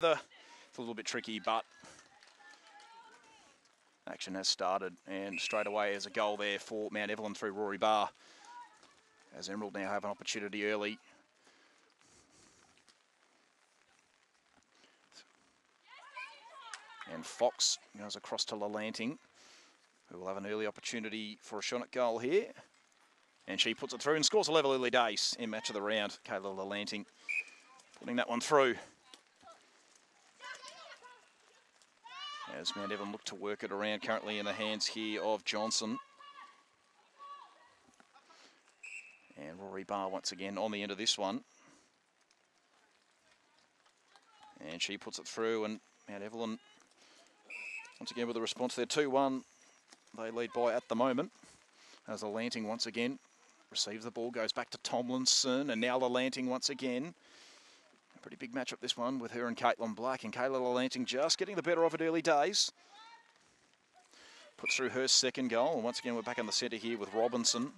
It's a little bit tricky, but action has started, and straight away there's a goal there for Mount Evelyn through Rory Barr, as Emerald now have an opportunity early. And Fox goes across to Lalanting, who will have an early opportunity for a shot at goal here. And she puts it through and scores a level early days in match of the round. Kayla Lalanting putting that one through. As Mount Evelyn look to work it around, currently in the hands here of Johnson. And Rory Barr once again on the end of this one. And she puts it through, and Mount Evelyn once again with a response there. 2-1 they lead by at the moment. As Lalanting once again receives the ball, goes back to Tomlinson, and now Lalanting once again. A pretty big matchup this one with her and Caitlin Black, and Kayla Lalanting just getting the better of it early days. Puts through her second goal, and once again we're back in the centre here with Robinson,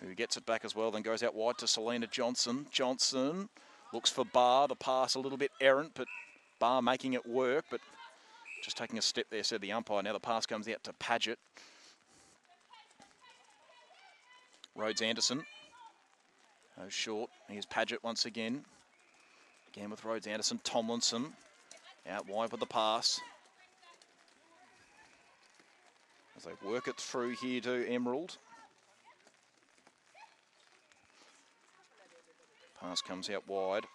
who gets it back as well, then goes out wide to Selena Johnson. Johnson looks for Barr, the pass a little bit errant, but Barr making it work, but just taking a step there, said the umpire. Now the pass comes out to Paget. Rhodes Anderson. Oh, short. Here's Paget once again. Again with Rhodes Anderson. Tomlinson out wide with the pass. As they work it through here to Emerald. Pass comes out wide.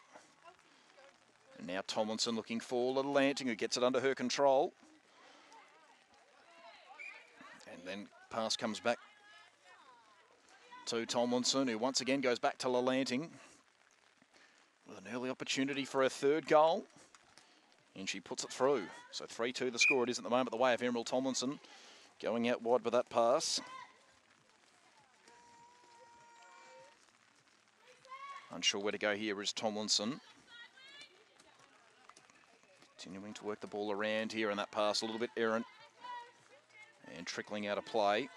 And now Tomlinson looking for Lalanting, who gets it under her control. And then pass comes back to Tomlinson, who once again goes back to Lalanting with an early opportunity for her third goal. And she puts it through. So 3-2 the score it is at the moment, the way of Emerald. Tomlinson going out wide with that pass. Unsure where to go here is Tomlinson. Continuing to work the ball around here, and that pass a little bit errant and trickling out of play.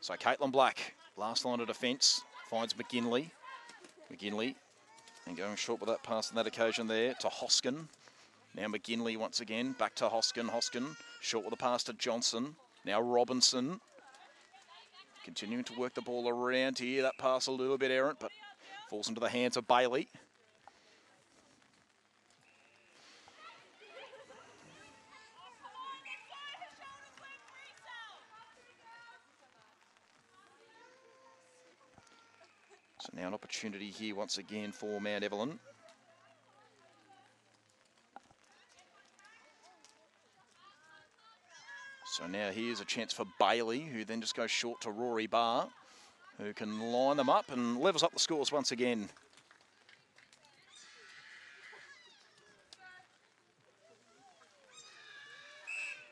So Caitlin Black, last line of defence, finds McGinley. McGinley, and going short with that pass on that occasion there to Hoskin. Now McGinley once again, back to Hoskin. Hoskin, short with the pass to Johnson. Now Robinson. Continuing to work the ball around here. That pass a little bit errant, but falls into the hands of Bailey. So now an opportunity here once again for Mount Evelyn. So now here's a chance for Bailey, who then just goes short to Rory Barr, who can line them up and levels up the scores once again.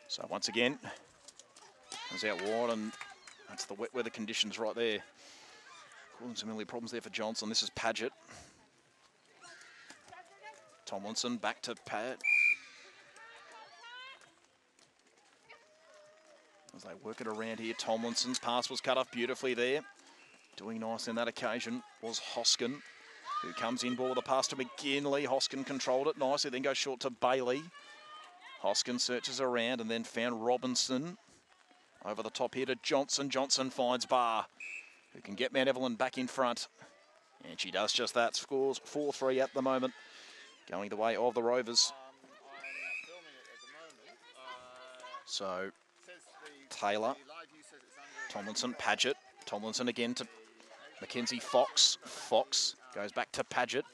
So once again, comes out wide, and that's the wet weather conditions right there. Causing some early problems there for Johnson. This is Paget. Tomlinson back to Pat. As they work it around here, Tomlinson's pass was cut off beautifully there. Doing nice on that occasion was Hoskin, who comes in ball with a pass to McGinley. Hoskin controlled it nicely, then goes short to Bailey. Hoskin searches around and then found Robinson. Over the top here to Johnson. Johnson finds Barr, who can get Mount Evelyn back in front. And she does just that. Scores 4-3 at the moment, going the way of the Rovers. So Taylor, Tomlinson, Paget. Tomlinson again to Mackenzie Fox. Fox goes back to Paget.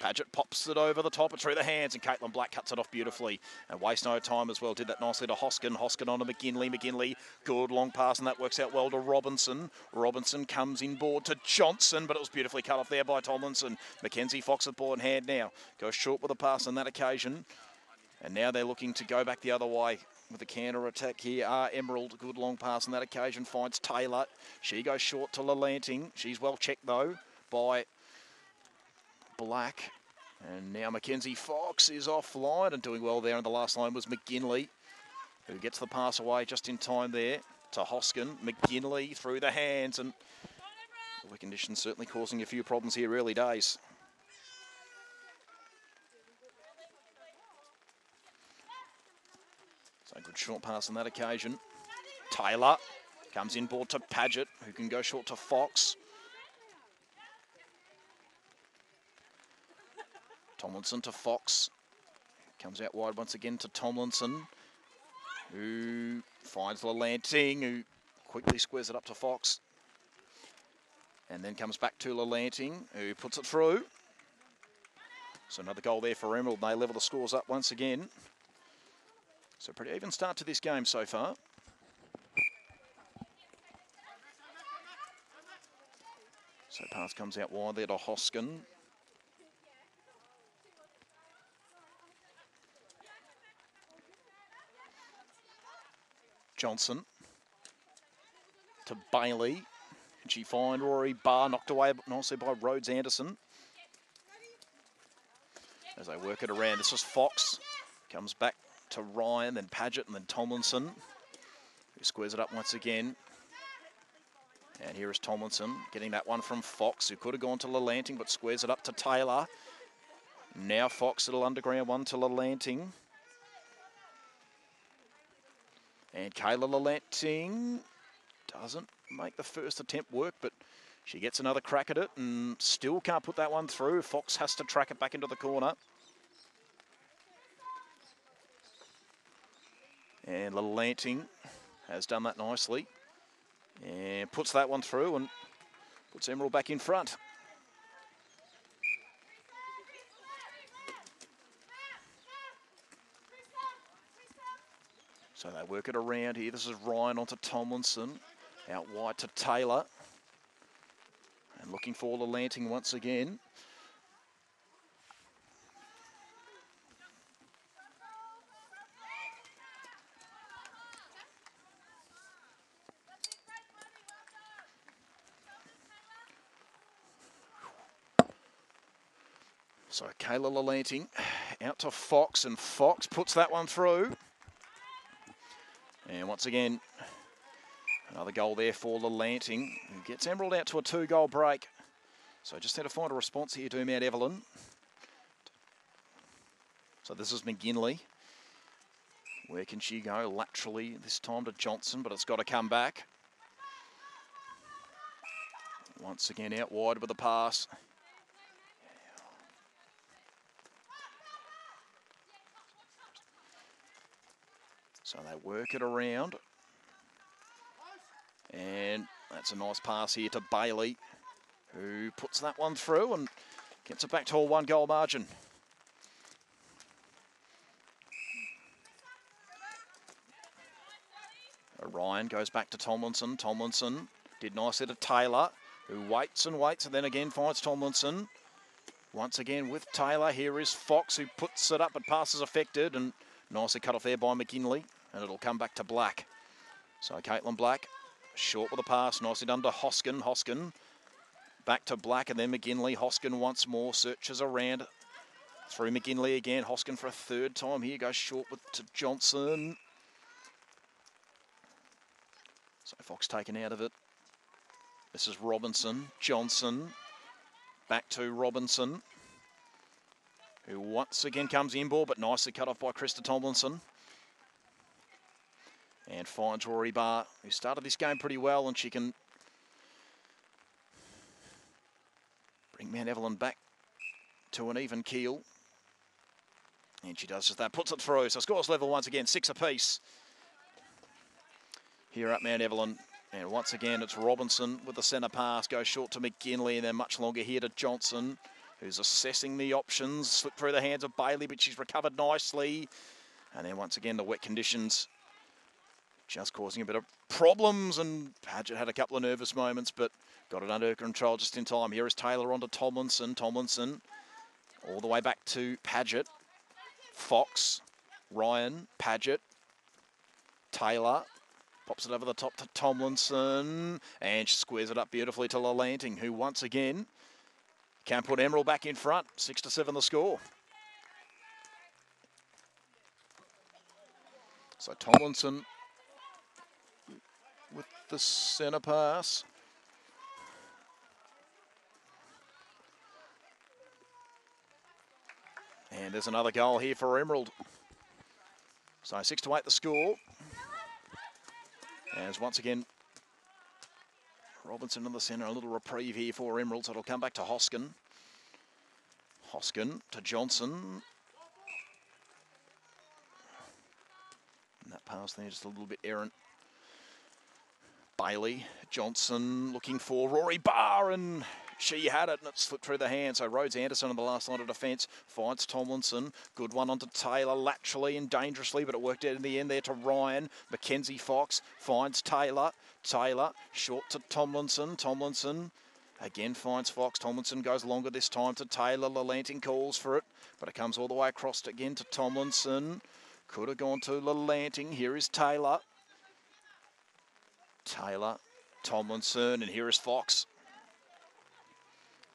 Paget pops it over the top and through the hands, and Caitlin Black cuts it off beautifully. And waste no time as well. Did that nicely to Hoskin. Hoskin on to McGinley. McGinley, good long pass, and that works out well to Robinson. Robinson comes inboard to Johnson, but it was beautifully cut off there by Tomlinson. Mackenzie Fox with ball in hand now. Goes short with a pass on that occasion. And now they're looking to go back the other way with the counter attack here. Emerald, good long pass on that occasion, finds Taylor. She goes short to Lalanting. She's well checked though by Black. And now Mackenzie Fox is offline, and doing well there on the last line was McGinley, who gets the pass away just in time there to Hoskin. McGinley through the hands, and the conditions certainly causing a few problems here early days. So good short pass on that occasion. Taylor comes inboard to Paget, who can go short to Fox. Tomlinson to Fox. Comes out wide once again to Tomlinson, who finds Lalanting, who quickly squares it up to Fox. And then comes back to Lalanting, who puts it through. So another goal there for Emerald. They level the scores up once again. So pretty even start to this game so far. So pass comes out wide there to Hoskin. Johnson to Bailey. Can she find Rory Barr? Knocked away nicely by Rhodes Anderson. As they work it around, this is Fox. Comes back to Ryan, then Paget, and then Tomlinson, who squares it up once again. And here is Tomlinson getting that one from Fox, who could have gone to Lalanting, but squares it up to Taylor. Now Fox, little underground one to Lalanting. And Kayla Lalanting doesn't make the first attempt work, but she gets another crack at it and still can't put that one through. Fox has to track it back into the corner. And Lalanting has done that nicely. And puts that one through and puts Emerald back in front. So they work it around here. This is Ryan onto Tomlinson. Out wide to Taylor. And looking for Lalanting once again. So Kayla Lalanting out to Fox, and Fox puts that one through. And once again, another goal there for Lalanting, who gets Emerald out to a 2-goal break. So just had to find a response here to Mount Evelyn. So this is McGinley. Where can she go? Laterally this time to Johnson, but it's got to come back. Once again out wide with a pass. So they work it around. And that's a nice pass here to Bailey, who puts that one through and gets it back to a 1-goal margin. Ryan goes back to Tomlinson. Tomlinson did nicely to Taylor, who waits and waits and then again finds Tomlinson. Once again with Taylor, here is Fox, who puts it up but passes affected and nicely cut off there by McGinley, and it'll come back to Black. So Caitlin Black, short with a pass, nicely done to Hoskin. Hoskin back to Black and then McGinley. Hoskin once more, searches around through McGinley again. Hoskin for a 3rd time here, goes short with to Johnson. So Fox taken out of it. This is Robinson. Johnson back to Robinson, who once again comes in ball, but nicely cut off by Krista Tomlinson. And finds Rory Barr, who started this game pretty well, and she can bring Mount Evelyn back to an even keel. And she does just that, puts it through. So scores level once again, 6 apiece here at Mount Evelyn. And once again, it's Robinson with the centre pass, goes short to McGinley, and then much longer here to Johnson, who's assessing the options. Slipped through the hands of Bailey, but she's recovered nicely. And then once again, the wet conditions just causing a bit of problems, and Paget had a couple of nervous moments, but got it under control just in time. Here is Taylor onto Tomlinson. Tomlinson all the way back to Paget. Fox, Ryan, Paget, Taylor. Pops it over the top to Tomlinson, and she squares it up beautifully to Lalanting, who once again can put Emerald back in front. 6-7 the score. So Tomlinson with the centre pass. And there's another goal here for Emerald. So 6-8 the score. As once again, Robinson in the centre, a little reprieve here for Emeralds. It'll come back to Hoskin. Hoskin to Johnson. And that pass there just a little bit errant. Bailey, Johnson looking for Rory Barr, and she had it and it slipped through the hand. So Rhodes Anderson on the last line of defence finds Tomlinson. Good one onto Taylor, laterally and dangerously, but it worked out in the end there to Ryan. Mackenzie Fox finds Taylor. Taylor short to Tomlinson. Tomlinson again finds Fox. Tomlinson goes longer this time to Taylor. Lalanting calls for it, but it comes all the way across again to Tomlinson. Could have gone to Lalanting. Here is Taylor. Taylor, Tomlinson, and here is Fox.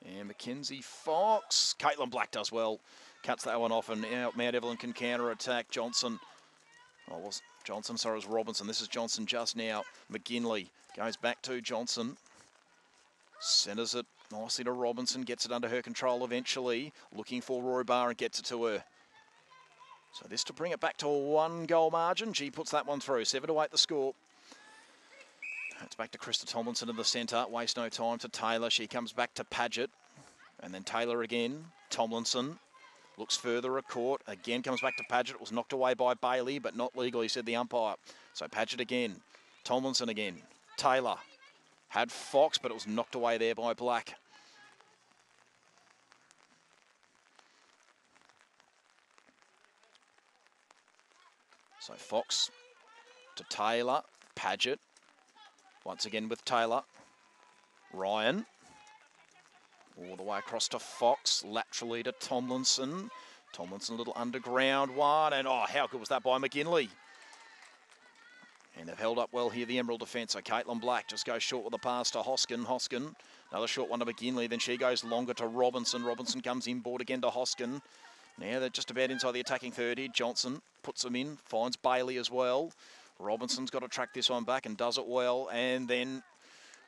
And Mackenzie Fox. Caitlin Black does well. Cuts that one off, and now Mount Evelyn can counter-attack. Johnson. Oh, it was Johnson, sorry, it was Robinson. This is Johnson just now. McGinley goes back to Johnson. Centres it nicely to Robinson. Gets it under her control eventually. Looking for Rory Barr and gets it to her. So this to bring it back to a 1-goal margin. She puts that one through. 7-8 the score. It's back to Krista Tomlinson in the centre. Waste no time to Taylor. She comes back to Paget. And then Taylor again. Tomlinson looks further at court. Again comes back to Paget. It was knocked away by Bailey, but not legally, said the umpire. So Paget again. Tomlinson again. Taylor had Fox, but it was knocked away there by Black. So Fox to Taylor. Paget. Once again with Taylor. Ryan. All the way across to Fox. Laterally to Tomlinson. Tomlinson, a little underground one. And, oh, how good was that by McGinley? And they've held up well here, the Emerald defence. So Caitlin Black just goes short with a pass to Hoskin. Hoskin, another short one to McGinley. Then she goes longer to Robinson. Robinson comes inboard again to Hoskin. Now they're just about inside the attacking 30. Johnson puts them in. Finds Bailey as well. Robinson's got to track this one back and does it well. And then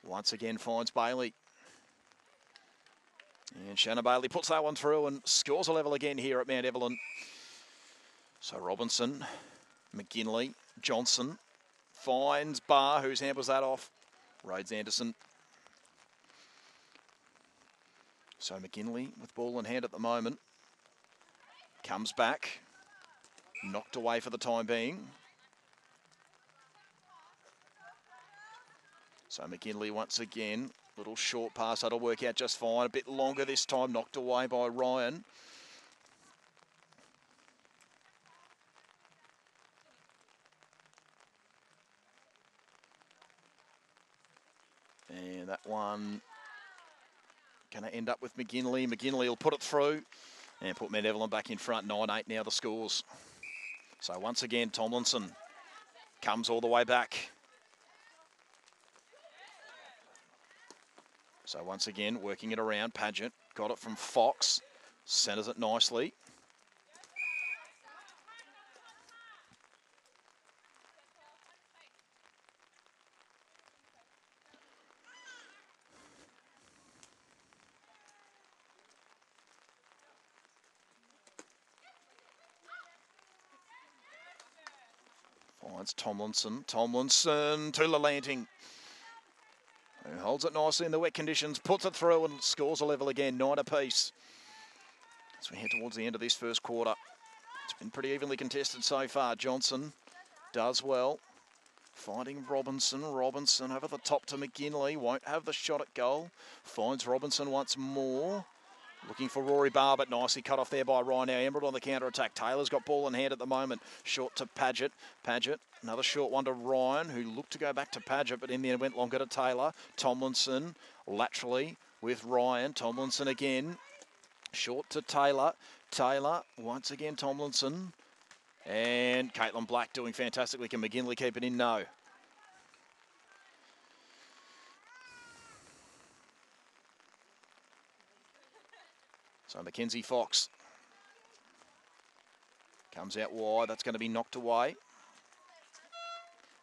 once again finds Bailey. And Shanna Bailey puts that one through and scores a level again here at Mount Evelyn. So Robinson, McGinley, Johnson finds Barr, whose hand was that off? Rhodes Anderson. So McGinley with ball in hand at the moment. Comes back. Knocked away for the time being. So McGinley once again, little short pass, that'll work out just fine. A bit longer this time, knocked away by Ryan. And that one going to end up with McGinley. McGinley will put it through and put Mount Evelyn back in front. 9-8 now the scores. So once again, Tomlinson comes all the way back. So once again, working it around, Paget got it from Fox, centres it nicely. Finds Tomlinson. Tomlinson to Lalanting. Who holds it nicely in the wet conditions, puts it through and scores a level again, 9 apiece. As we head towards the end of this first quarter. It's been pretty evenly contested so far. Johnson does well. Finding Robinson. Robinson over the top to McGinley. Won't have the shot at goal. Finds Robinson once more. Looking for Rory Barr, but nicely cut off there by Ryan. Now Emerald on the counter-attack. Taylor's got ball in hand at the moment. Short to Paget. Paget, another short one to Ryan, who looked to go back to Paget, but in the end went longer to Taylor. Tomlinson, laterally with Ryan. Tomlinson again. Short to Taylor. Taylor, once again Tomlinson. And Caitlin Black doing fantastically. Can McGinley keep it in? No. So Mackenzie Fox comes out wide. That's going to be knocked away.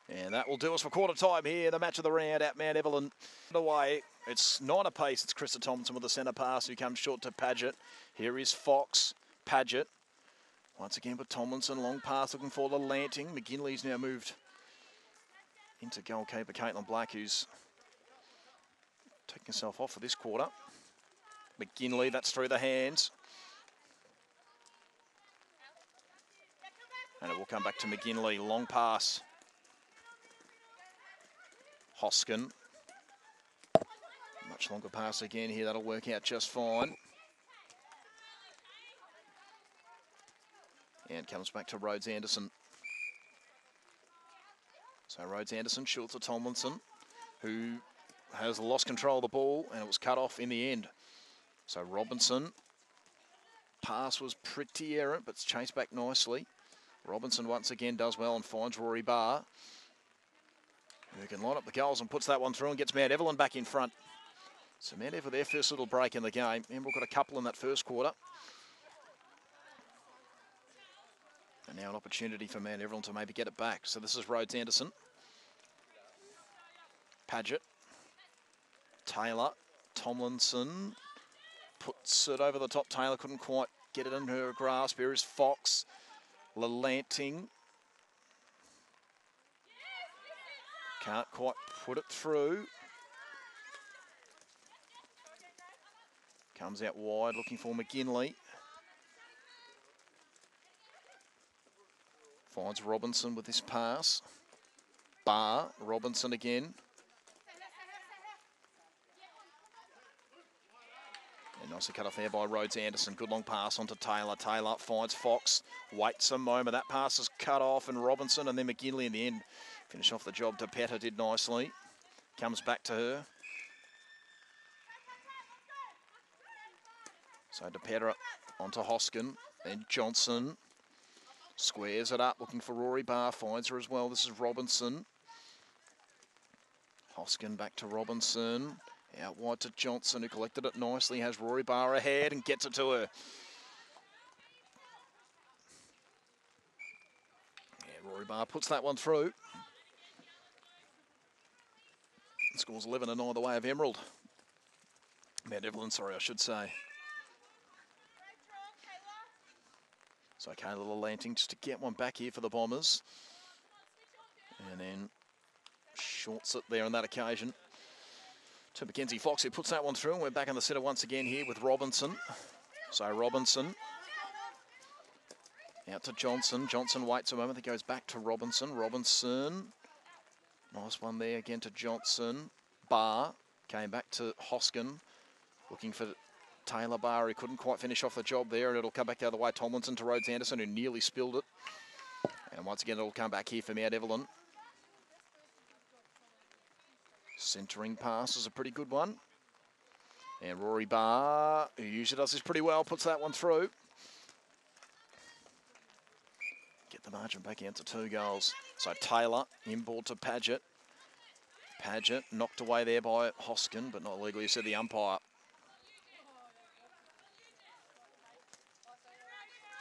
And that will do us for quarter time here. The match of the round at Mount Evelyn. Away. It's 9 apace. It's Krista Thompson with the centre pass who comes short to Paget. Here is Fox. Paget Once again with Tomlinson, long pass looking for the Lanting. McGinley's now moved into goalkeeper Caitlin Black, who's taking herself off for this quarter. McGinley, that's through the hands. And it will come back to McGinley, long pass. Hoskin. Much longer pass again here, that'll work out just fine. And comes back to Rhodes Anderson. So Rhodes Anderson, short to Tomlinson, who has lost control of the ball, and it was cut off in the end. So Robinson, pass was pretty errant, but it's chased back nicely. Robinson once again does well and finds Rory Barr, who can line up the goals and puts that one through and gets Mount Evelyn back in front. So Mount Evelyn, their first little break in the game. Emerald got a couple in that first quarter. And now an opportunity for Mount Evelyn to maybe get it back. So this is Rhodes Anderson. Paget. Taylor. Tomlinson puts it over the top. Taylor couldn't quite get it in her grasp. Here is Fox. Lelanting. Can't quite put it through. Comes out wide looking for McGinley. Finds Robinson with this pass. Barr, Robinson again. And nicely cut off there by Rhodes Anderson. Good long pass onto Taylor. Taylor finds Fox. Waits a moment. That pass is cut off, and Robinson and then McGinley in the end finish off the job. DePetta did nicely. Comes back to her. So DePetta onto Hoskin. Then Johnson. Squares it up, looking for Rory Barr, finds her as well. This is Robinson. Hoskin back to Robinson. Out wide to Johnson, who collected it nicely, has Rory Barr ahead and gets it to her. Yeah, Rory Barr puts that one through. Scores 11-9 the way of Emerald. Mount Evelyn, sorry, I should say. So Kayla Lelanting just to get one back here for the Bombers. And then shorts it there on that occasion to Mackenzie Fox, who puts that one through. And we're back in the centre once again here with Robinson. So Robinson out to Johnson. Johnson waits a moment. It goes back to Robinson. Robinson. Nice one there again to Johnson. Barr came back to Hoskin. Looking for Taylor Barr, who couldn't quite finish off the job there, and it'll come back the other way. Tomlinson to Rhodes Anderson, who nearly spilled it. And once again, it'll come back here for Mount Evelyn. Centering pass is a pretty good one. And Rory Barr, who usually does this pretty well, puts that one through. Get the margin back out to 2 goals. So Taylor, inboard to Paget. Paget knocked away there by Hoskin, but not legally, said the umpire.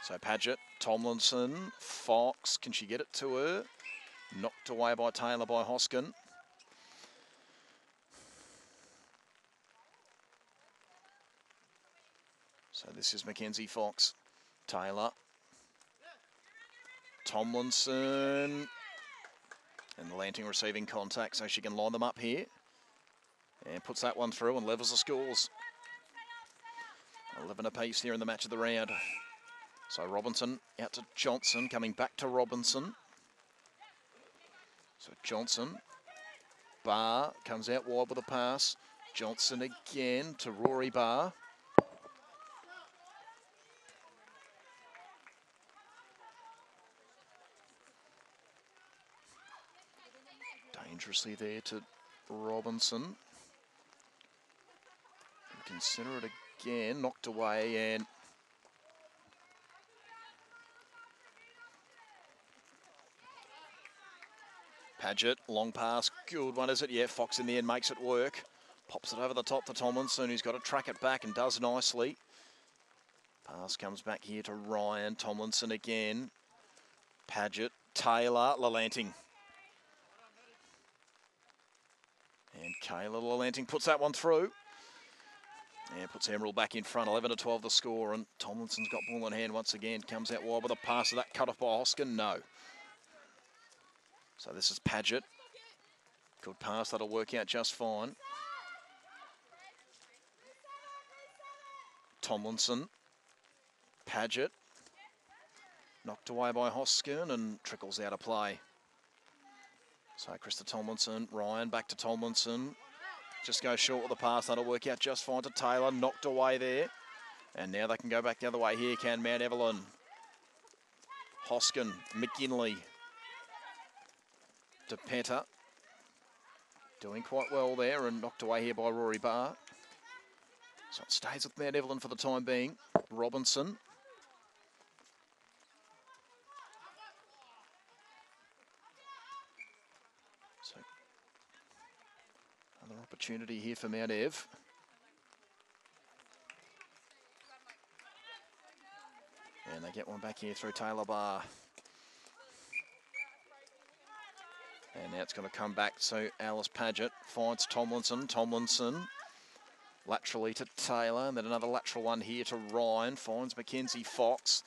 So Paget, Tomlinson, Fox, can she get it to her? Knocked away by Taylor by Hoskin. So this is Mackenzie Fox. Taylor. Tomlinson. And Lanting receiving contact, so she can line them up here. And puts that one through and levels the scores. 11 apiece here in the match of the round. So Robinson out to Johnson, coming back to Robinson. So Johnson, Barr comes out wide with a pass. Johnson again to Rory Barr. Dangerously there to Robinson. Consider it again, knocked away, and Paget, long pass, good one, is it? Yeah, Fox in the end makes it work. Pops it over the top to Tomlinson, who's got to track it back and does nicely. Pass comes back here to Ryan. Tomlinson again. Paget, Taylor, Lelanting. And Kayla Lelanting puts that one through. Yeah, puts Emerald back in front, 11-12 the score, and Tomlinson's got ball in hand once again. Comes out wide with a pass of that cut off by Hoskin. No. So this is Paget. Good pass, that'll work out just fine. Tomlinson. Paget. Knocked away by Hoskin and trickles out of play. So Krista Tomlinson, Ryan back to Tomlinson. Just goes short with the pass. That'll work out just fine to Taylor. Knocked away there. And now they can go back the other way here, can Mount Evelyn. Hoskin, McGinley. DePetta. Doing quite well there and knocked away here by Rory Barr. So it stays with Mount Evelyn for the time being. Robinson. So another opportunity here for Mount Ev. And they get one back here through Taylor Barr. And now it's going to come back. So Alice Paget finds Tomlinson. Tomlinson laterally to Taylor. And then another lateral one here to Ryan. Finds Mackenzie Fox,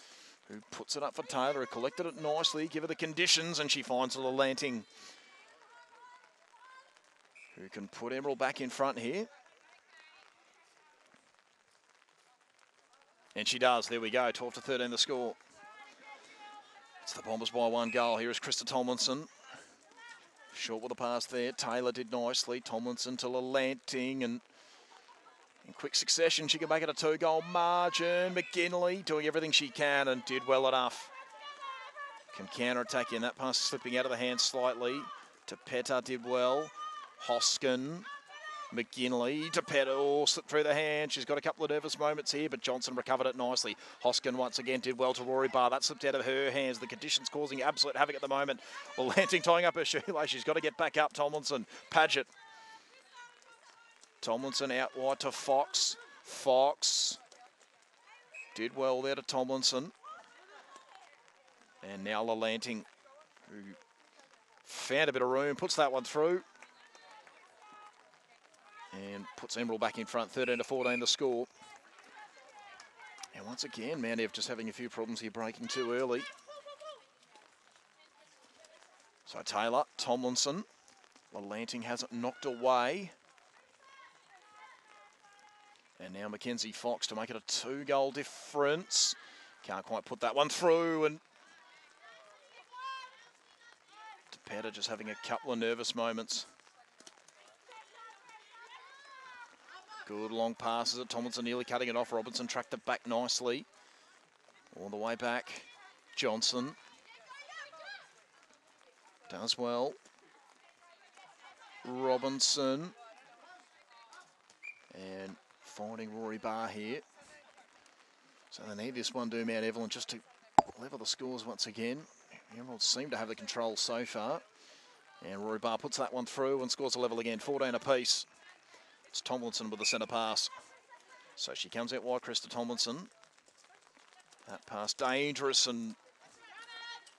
who puts it up for Taylor, who collected it nicely. Give her the conditions, and she finds the Lanting, who can put Emerald back in front here. And she does. There we go. 12-13 the score. It's the Bombers by 1 goal. Here is Krista Tomlinson. Short with a pass there. Taylor did nicely. Tomlinson to Lanting, and in quick succession, she can make it a 2-goal margin. McGinley doing everything she can and did well enough. Can counter-attack in. That pass slipping out of the hand slightly. DePetta did well. Hoskin. McGinley, DePetta slipped through the hand. She's got a couple of nervous moments here, but Johnson recovered it nicely. Hoskin once again did well to Rory Barr. That slipped out of her hands. The conditions causing absolute havoc at the moment. Well, Lanting tying up her shoelace. She's got to get back up. Tomlinson, Paget. Tomlinson out wide to Fox. Fox did well there to Tomlinson. And now Lanting, who found a bit of room, puts that one through. And puts Emerald back in front, 13-14 the score. And once again, Mount Ev just having a few problems here, breaking too early. So Taylor, Tomlinson. Lanting has it knocked away. And now Mackenzie Fox to make it a 2-goal difference. Can't quite put that one through. And DePetta just having a couple of nervous moments. Good long passes at Tomlinson, nearly cutting it off. Robinson tracked it back nicely. All the way back. Johnson does well. Robinson. And finding Rory Barr here. So they need this one, do Mount Evelyn, just to level the scores once again. Emerald seem to have the control so far. And Rory Barr puts that one through and scores a level again, 14 apiece. It's Tomlinson with the centre pass. So she comes out wide, Krista Tomlinson. That pass dangerous, and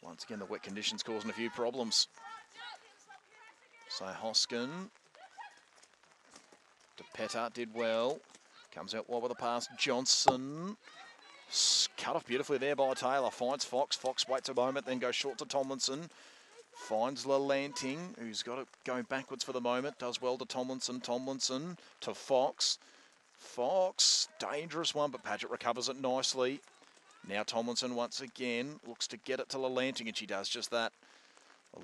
once again the wet conditions causing a few problems. So Hoskin. DePetta did well. Comes out wide with a pass. Johnson. Cut off beautifully there by Taylor. Finds Fox. Fox waits a moment, then goes short to Tomlinson. Finds Lanting, who's got it going backwards for the moment. Does well to Tomlinson. Tomlinson to Fox. Fox, dangerous one, but Paget recovers it nicely. Now Tomlinson once again looks to get it to Lanting, and she does just that.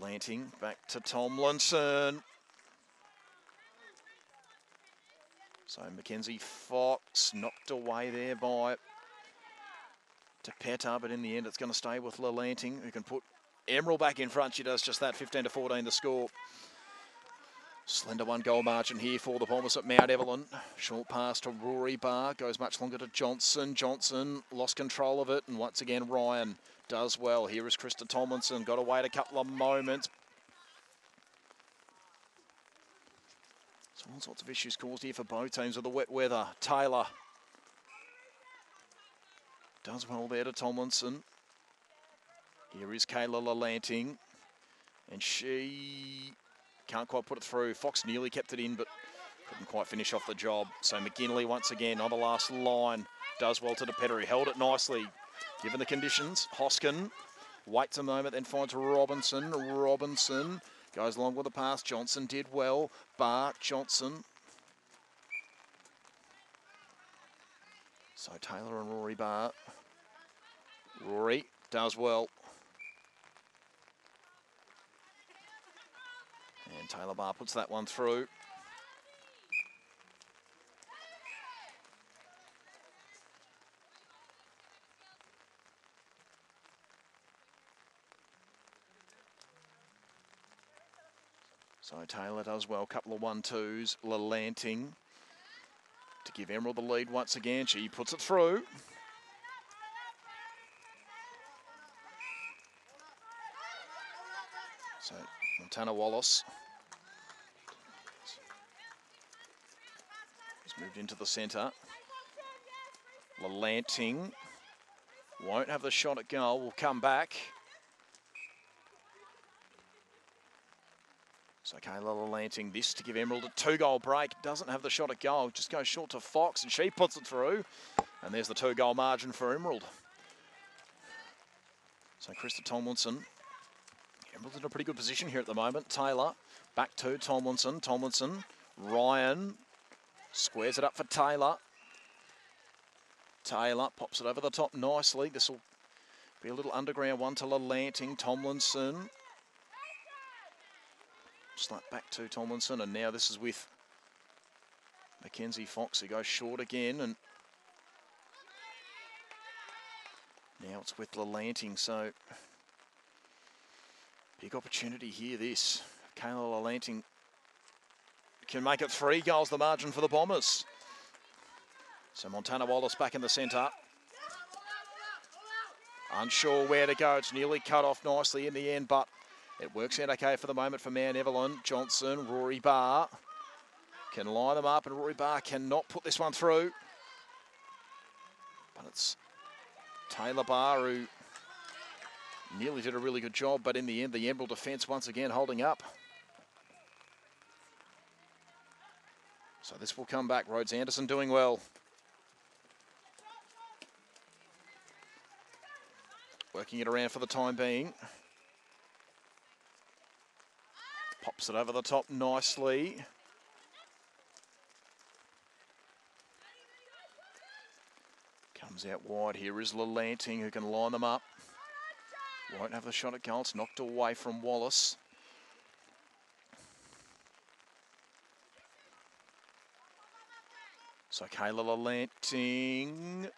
Lanting back to Tomlinson. So Mackenzie Fox knocked away there by DePetta, but in the end it's going to stay with Lanting, who can put Emerald back in front. She does just that, 15-14 the score. Slender 1-goal margin here for the Bombers at Mount Evelyn. Short pass to Rory Barr, goes much longer to Johnson. Johnson lost control of it, and once again Ryan does well. Here is Krista Tomlinson, got to wait a couple of moments. So all sorts of issues caused here for both teams with the wet weather. Taylor does well there to Tomlinson. Here is Kayla Lanting, and she can't quite put it through. Fox nearly kept it in, but Couldn't quite finish off the job. So McGinley once again on the last line. Does well to DePetter. He held it nicely. Given the conditions, Hoskin waits a moment, then finds Robinson. Robinson goes along with the pass. Johnson did well. Bart Johnson. So Taylor and Rory Bart. Rory does well. And Taylor Barr puts that one through. So Taylor does well. Couple of 1-2s. Lalanting to give Emerald the lead once again. She puts it through. So Montana Wallace has moved into the centre. Lalanting won't have the shot at goal. Will come back. So Kayla Lalanting this to give Emerald a 2-goal break. Doesn't have the shot at goal. Just goes short to Fox and she puts it through. And there's the 2-goal margin for Emerald. So Krista Tomlinson. Emerald's in a pretty good position here at the moment. Taylor back to Tomlinson. Tomlinson. Ryan squares it up for Taylor. Taylor pops it over the top nicely. This will be a little underground one to Lalanting. Tomlinson. Slap back to Tomlinson, and now this is with Mackenzie Fox, who goes short again, and now it's with Lalanting, so big opportunity here, this. Kayla Lalanting can make it 3 goals, the margin for the Bombers. So Montana Wallace back in the centre. Unsure where to go, it's nearly cut off nicely in the end, but it works out okay for the moment for Mount Evelyn. Johnson, Rory Barr can line them up, and Rory Barr cannot put this one through. But it's Taylor Barr who nearly did a really good job, but in the end, the Emerald defence once again holding up. So this will come back. Rhodes Anderson doing well. Working it around for the time being. Pops it over the top nicely. Comes out wide. Here is Lalanting who can line them up. Won't have the shot at goal. It's knocked away from Wallace. So Kayla Lalanting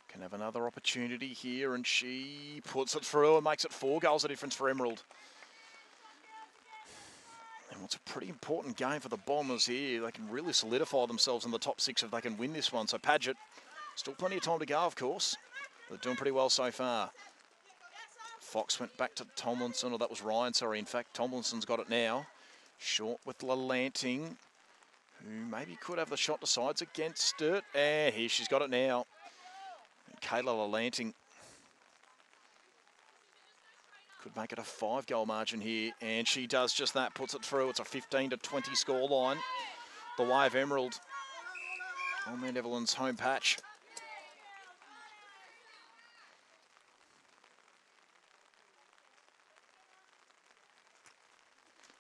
can have another opportunity here, and she puts it through and makes it 4 goals a difference for Emerald. And what's a pretty important game for the Bombers here. They can really solidify themselves in the top 6 if they can win this one. So Paget, still plenty of time to go, of course. They're doing pretty well so far. Fox went back to Tomlinson, or that was Ryan, sorry. In fact, Tomlinson's got it now. Short with Lalanting, who maybe could have the shot to sides against it. And here she's got it now. Kayla Lalanting could make it a 5-goal margin here, and she does just that, puts it through. It's a 15-20 scoreline. The way of Emerald on Mount Evelyn's home patch.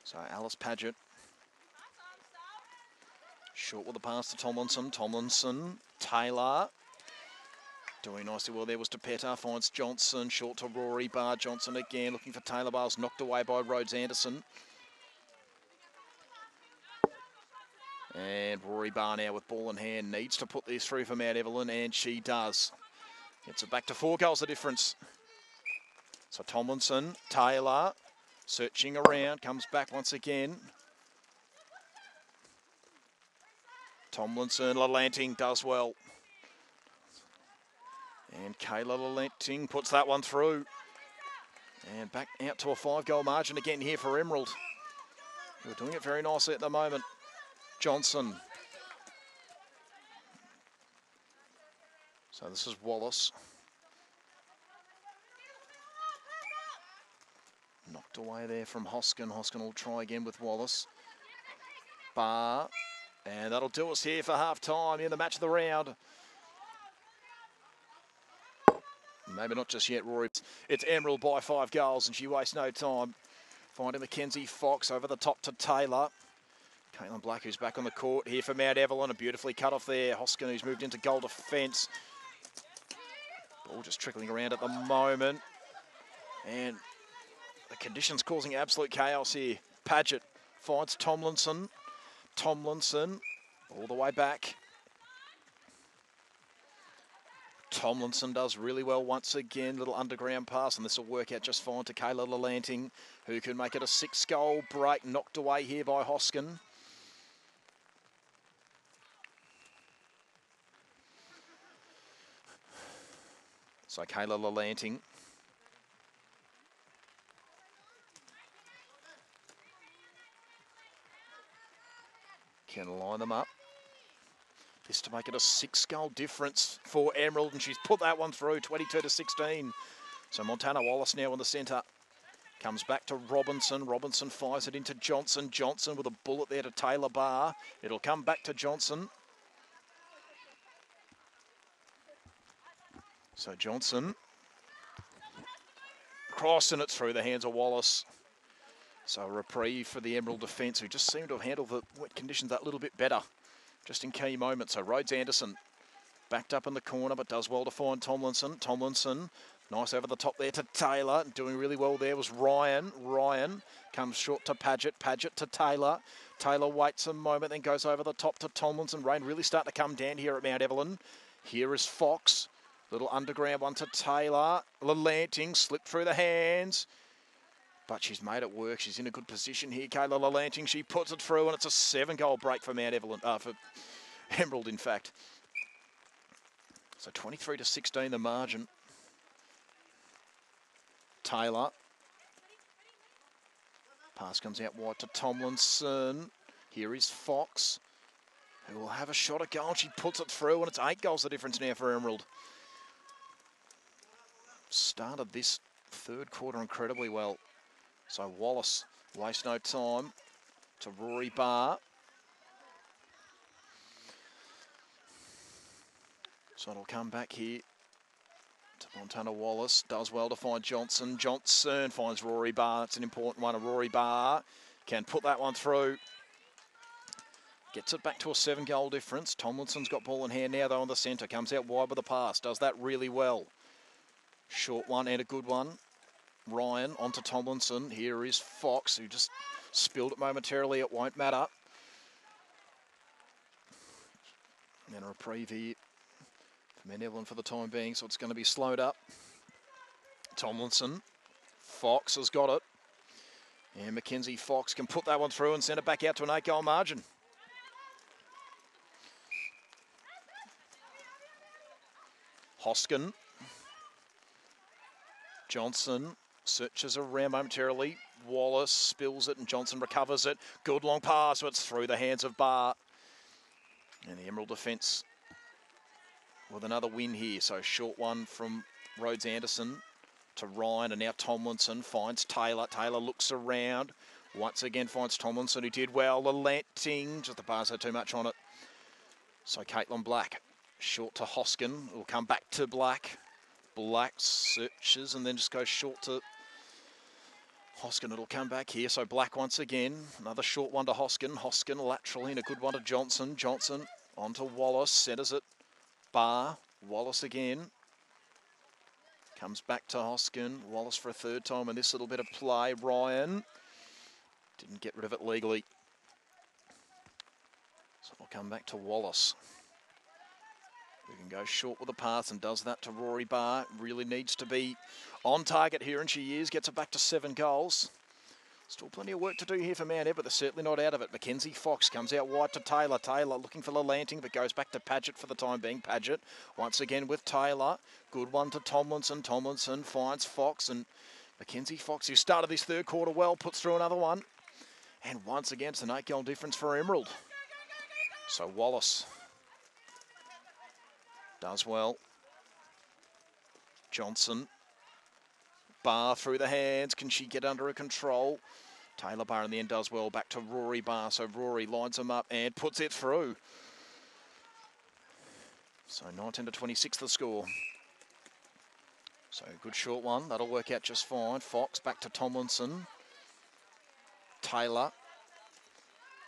So Alice Paget. Short with the pass to Tomlinson. Tomlinson, Taylor. Doing nicely well there was DePetter. Finds Johnson. Short to Rory Barr. Johnson again looking for Taylor Barr's knocked away by Rhodes Anderson. And Rory Barr now with ball in hand. Needs to put this through for Mount Evelyn, and she does. Gets it back to 4 goals the difference. So Tomlinson, Taylor, searching around. Comes back once again. Tomlinson, Lalanting does well. And Kayla Lalanting puts that one through. And back out to a 5-goal margin again here for Emerald. We're doing it very nicely at the moment. Johnson. So this is Wallace. Knocked away there from Hoskin. Hoskin will try again with Wallace. Bar. And that'll do us here for half-time in the match of the round. Maybe not just yet, Rory. It's Emerald by 5 goals, and she wastes no time. Finding Mackenzie Fox over the top to Taylor. Caitlin Black, who's back on the court here for Mount Evelyn, and beautifully cut off there. Hoskin, who's moved into goal defence. Ball just trickling around at the moment. And the conditions causing absolute chaos here. Paget finds Tomlinson. Tomlinson all the way back. Tomlinson does really well once again. Little underground pass, and this will work out just fine to Kayla Lalanting, who can make it a 6-goal break. Knocked away here by Hoskin. So Kayla Lalanting. Can line them up. This to make it a 6-goal difference for Emerald, and she's put that one through, 22-16. So Montana Wallace now in the centre. Comes back to Robinson. Robinson fires it into Johnson. Johnson with a bullet there to Taylor Barr. It'll come back to Johnson. So Johnson. Crossing it through the hands of Wallace. So a reprieve for the Emerald defence, who just seem to have handled the wet conditions that little bit better, just in key moments. So Rhodes Anderson backed up in the corner, but does well to find Tomlinson. Tomlinson, nice over the top there to Taylor. Doing really well there was Ryan. Ryan comes short to Paget. Paget to Taylor. Taylor waits a moment, then goes over the top to Tomlinson. Rain really starting to come down here at Mount Evelyn. Here is Fox. Little underground one to Taylor. Lalanting slipped through the hands. But she's made it work. She's in a good position here. Kayla Lalanting, she puts it through, and it's a 7-goal break for Mount Evelyn, for Emerald, in fact. So 23-16, the margin. Taylor. Pass comes out wide to Tomlinson. Here is Fox, who will have a shot at goal. She puts it through, and it's 8 goals the difference now for Emerald. Started this third quarter incredibly well. So Wallace wastes no time to Rory Barr. So it'll come back here to Montana Wallace. Does well to find Johnson. Johnson finds Rory Barr. It's an important one. Rory Barr can put that one through. Gets it back to a 7-goal difference. Tomlinson's got ball in hand now, though, on the centre. Comes out wide with a pass. Does that really well. Short one and a good one. Ryan onto Tomlinson. Here is Fox, who just spilled it momentarily. It won't matter. And a reprieve here for Mount Evelyn for the time being, so it's going to be slowed up. Tomlinson. Fox has got it. And Mackenzie Fox can put that one through and send it back out to an 8-goal margin. Hoskin. Johnson searches around momentarily. Wallace spills it and Johnson recovers it. Good long pass, but it's through the hands of Barr. And the Emerald defence with another win here. So short one from Rhodes Anderson to Ryan, and now Tomlinson finds Taylor. Taylor looks around. Once again finds Tomlinson, who did well. Lalanting, just the pass had too much on it. So Caitlin Black, short to Hoskin. Will come back to Black. Black searches and then just goes short to Hoskin. It'll come back here. So Black once again. Another short one to Hoskin. Hoskin laterally and a good one to Johnson. Johnson onto Wallace. Centres it. Barr. Wallace again. Comes back to Hoskin. Wallace for a third time in this little bit of play. Ryan didn't get rid of it legally. So it'll come back to Wallace. We can go short with a pass and does that to Rory Barr. Really needs to be on target here, and she is. Gets it back to 7 goals. Still plenty of work to do here for Mount Evelyn, but they're certainly not out of it. Mackenzie Fox comes out wide to Taylor. Taylor looking for Lalanting, but goes back to Paget for the time being. Paget once again with Taylor. Good one to Tomlinson. Tomlinson finds Fox, and Mackenzie Fox, who started this third quarter well, puts through another one. And once again, it's an 8-goal difference for Emerald. So Wallace does well. Johnson. Barr through the hands. Can she get under her control? Taylor Barr in the end does well. Back to Rory Barr. So Rory lines him up and puts it through. So 19 to 26 the score. So good short one. That'll work out just fine. Fox back to Tomlinson. Taylor.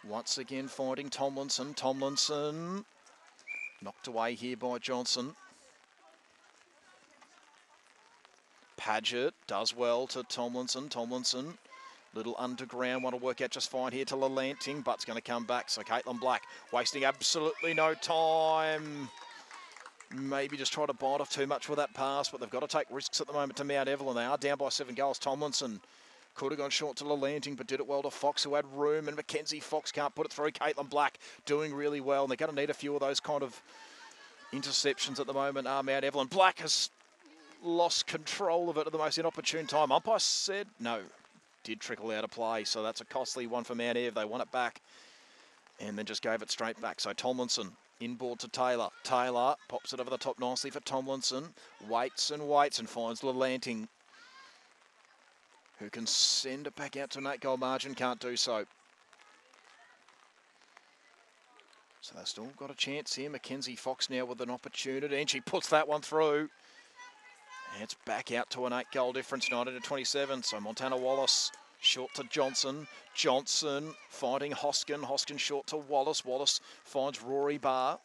Once again finding Tomlinson. Tomlinson knocked away here by Johnson. Paget does well to Tomlinson. Tomlinson, little underground, want to work out just fine here to Lalanting, but's going to come back. So Caitlin Black wasting absolutely no time. Maybe just try to bite off too much with that pass, but they've got to take risks at the moment to Mount Evelyn. They are down by 7 goals. Tomlinson could have gone short to Lalanting, but did it well to Fox, who had room, and Mackenzie Fox can't put it through. Caitlin Black doing really well, and they're going to need a few of those kind of interceptions at the moment. Mount Evelyn. Black has lost control of it at the most inopportune time. Umpire said no, did trickle out of play, so that's a costly one for Mount Ev. They won it back and then just gave it straight back. So Tomlinson inboard to Taylor. Taylor pops it over the top nicely for Tomlinson. Waits and finds Lalanting, who can send it back out to an 8-goal margin. Can't do so. So they've still got a chance here. Mackenzie Fox now with an opportunity, and she puts that one through. And it's back out to an 8-goal difference, 19 to 27. So Montana Wallace short to Johnson. Johnson finding Hoskin. Hoskin short to Wallace. Wallace finds Rory Barr.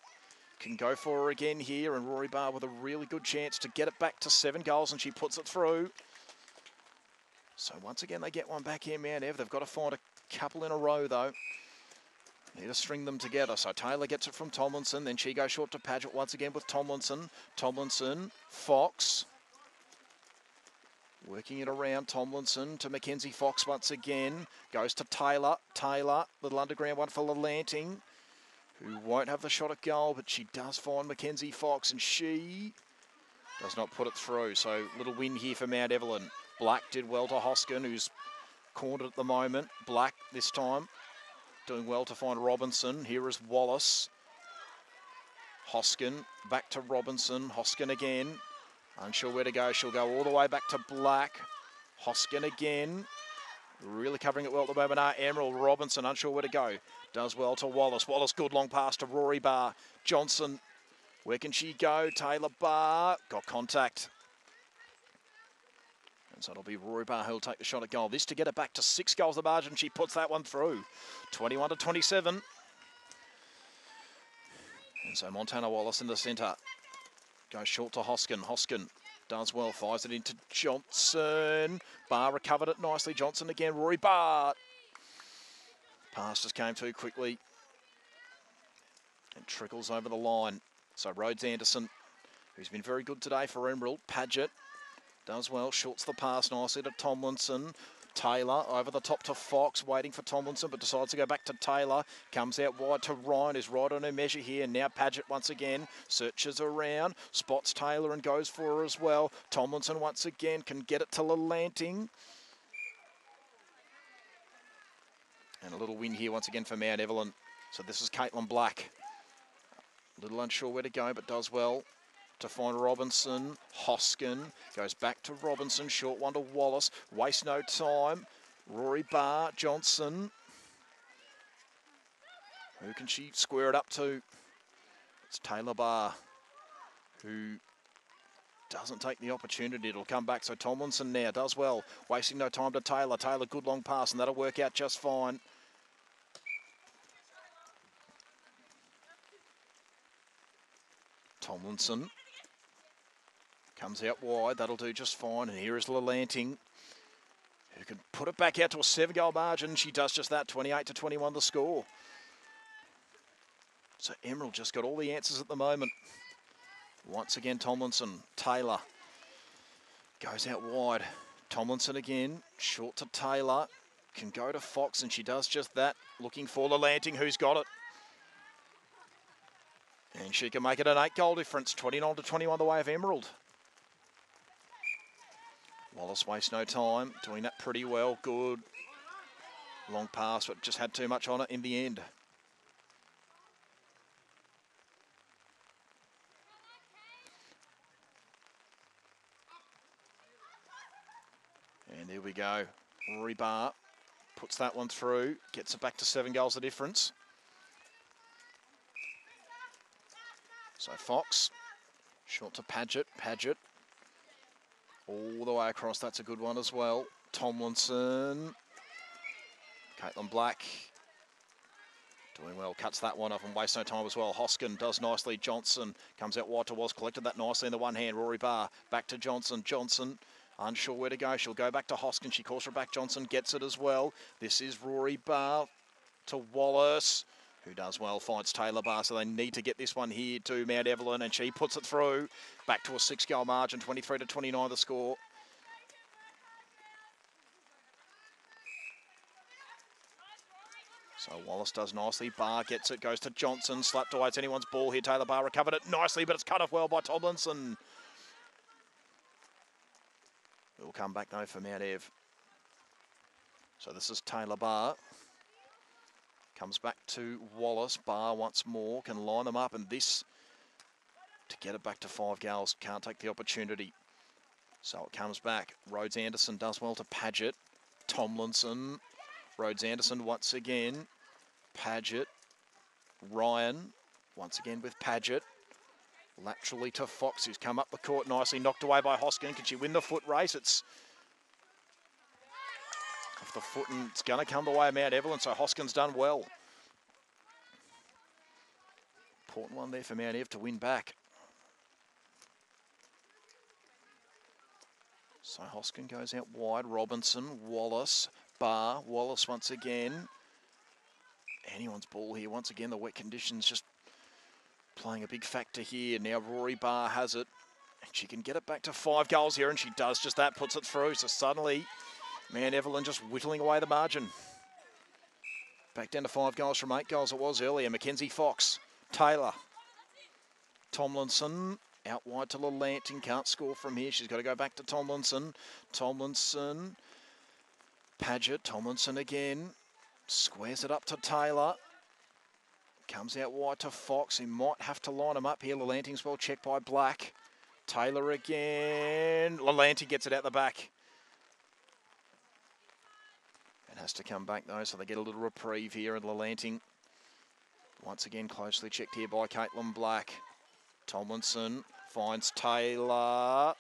Can go for her again here, and Rory Barr with a really good chance to get it back to 7 goals, and she puts it through. So once again, they get one back here, Mount Ev. They've got to find a couple in a row, though. Need to string them together. So Taylor gets it from Tomlinson. Then she goes short to Paget once again with Tomlinson. Tomlinson, Fox. Working it around. Tomlinson to Mackenzie Fox once again. Goes to Taylor. Taylor, little underground one for Lalanting, who won't have the shot at goal, but she does find Mackenzie Fox, and she does not put it through. So little win here for Mount Evelyn. Black did well to Hoskin, who's cornered at the moment. Black this time doing well to find Robinson. Here is Wallace. Hoskin back to Robinson. Hoskin again. Unsure where to go. She'll go all the way back to Black. Hoskin again. Really covering it well at the moment. Emerald. Robinson unsure where to go. Does well to Wallace. Wallace, good long pass to Rory Barr. Johnson. Where can she go? Taylor Barr. Got contact. And so it'll be Rory Barr who'll take the shot at goal. This to get it back to 6 goals the margin. She puts that one through. 21 to 27. And so Montana Wallace in the centre. Goes short to Hoskin. Hoskin does well. Fires it into Johnson. Barr recovered it nicely. Johnson again. Rory Barr. Pass just came too quickly. And trickles over the line. So Rhodes Anderson, who's been very good today for Emerald. Paget does well. Shorts the pass nicely to Tomlinson. Taylor over the top to Fox, waiting for Tomlinson, but decides to go back to Taylor. Comes out wide to Ryan, who's right on her measure here. Now Paget once again searches around, spots Taylor and goes for her as well. Tomlinson once again can get it to Lalanting. And a little win here once again for Mount Evelyn. So this is Caitlin Black. A little unsure where to go, but does well to find Robinson. Hoskin goes back to Robinson. Short one to Wallace. Waste no time. Rory Barr. Johnson. Who can she square it up to? It's Taylor Barr, who doesn't take the opportunity. It'll come back. So Tomlinson now does well. Wasting no time to Taylor. Taylor, good long pass, and that'll work out just fine. Tomlinson comes out wide. That'll do just fine. And here is Lalanting, who can put it back out to a 7-goal margin. She does just that. 28 to 21 the score. So Emerald just got all the answers at the moment. Once again, Tomlinson. Taylor goes out wide. Tomlinson again. Short to Taylor. Can go to Fox, and she does just that. Looking for Lalanting, who's got it. And she can make it an 8-goal difference. 29 to 21 the way of Emerald. Wallace wastes no time. Doing that pretty well. Good. Long pass, but just had too much on it in the end. And there we go. Rory Barr puts that one through, gets it back to 7 goals the difference. So Fox, short to Padgett. Padgett, all the way across. That's a good one as well. Tomlinson. Caitlin Black. Doing well, cuts that one off and wastes no time as well. Hoskin does nicely. Johnson comes out wide to Was, collected that nicely in the one hand. Rory Barr back to Johnson. Johnson unsure where to go. She'll go back to Hoskin. She calls her back. Johnson gets it as well. This is Rory Barr to Wallace, who does well, finds Taylor Barr. So they need to get this one here to Mount Evelyn, and she puts it through. Back to a 6-goal margin, 23-29 the score. So Wallace does nicely. Barr gets it, goes to Johnson, slapped away. It's anyone's ball here. Taylor Barr recovered it nicely, but it's cut off well by Tomlinson. It will come back though for Mount Ev. So this is Taylor Barr. Comes back to Wallace. Barr once more, can line them up, and this, to get it back to 5 goals, can't take the opportunity. So it comes back. Rhodes Anderson does well to Padgett. Tomlinson. Rhodes Anderson once again. Padgett. Ryan once again with Padgett. Laterally to Fox, who's come up the court nicely. Knocked away by Hoskin. Can she win the foot race? It's off the foot, and it's going to come the way of Mount Evelyn. So Hoskin's done well. Important one there for Mount Ev to win back. So Hoskin goes out wide. Robinson, Wallace, Barr. Wallace once again. Anyone's ball here. Once again, the wet conditions just playing a big factor here. Now Rory Barr has it. And she can get it back to 5 goals here, and she does just that, puts it through. So suddenly, Mount Evelyn just whittling away the margin. Back down to 5 goals from 8 goals it was earlier. Mackenzie Fox, Taylor, Tomlinson. Out wide to Lalanting, can't score from here. She's got to go back to Tomlinson. Tomlinson, Padgett, Tomlinson again. Squares it up to Taylor. Comes out wide to Fox. He might have to line him up here. Lalanting's well checked by Black. Taylor again. Lalanting gets it out the back. It has to come back though, so they get a little reprieve here. And Lalanting, once again, closely checked here by Caitlin Black. Tomlinson finds Taylor.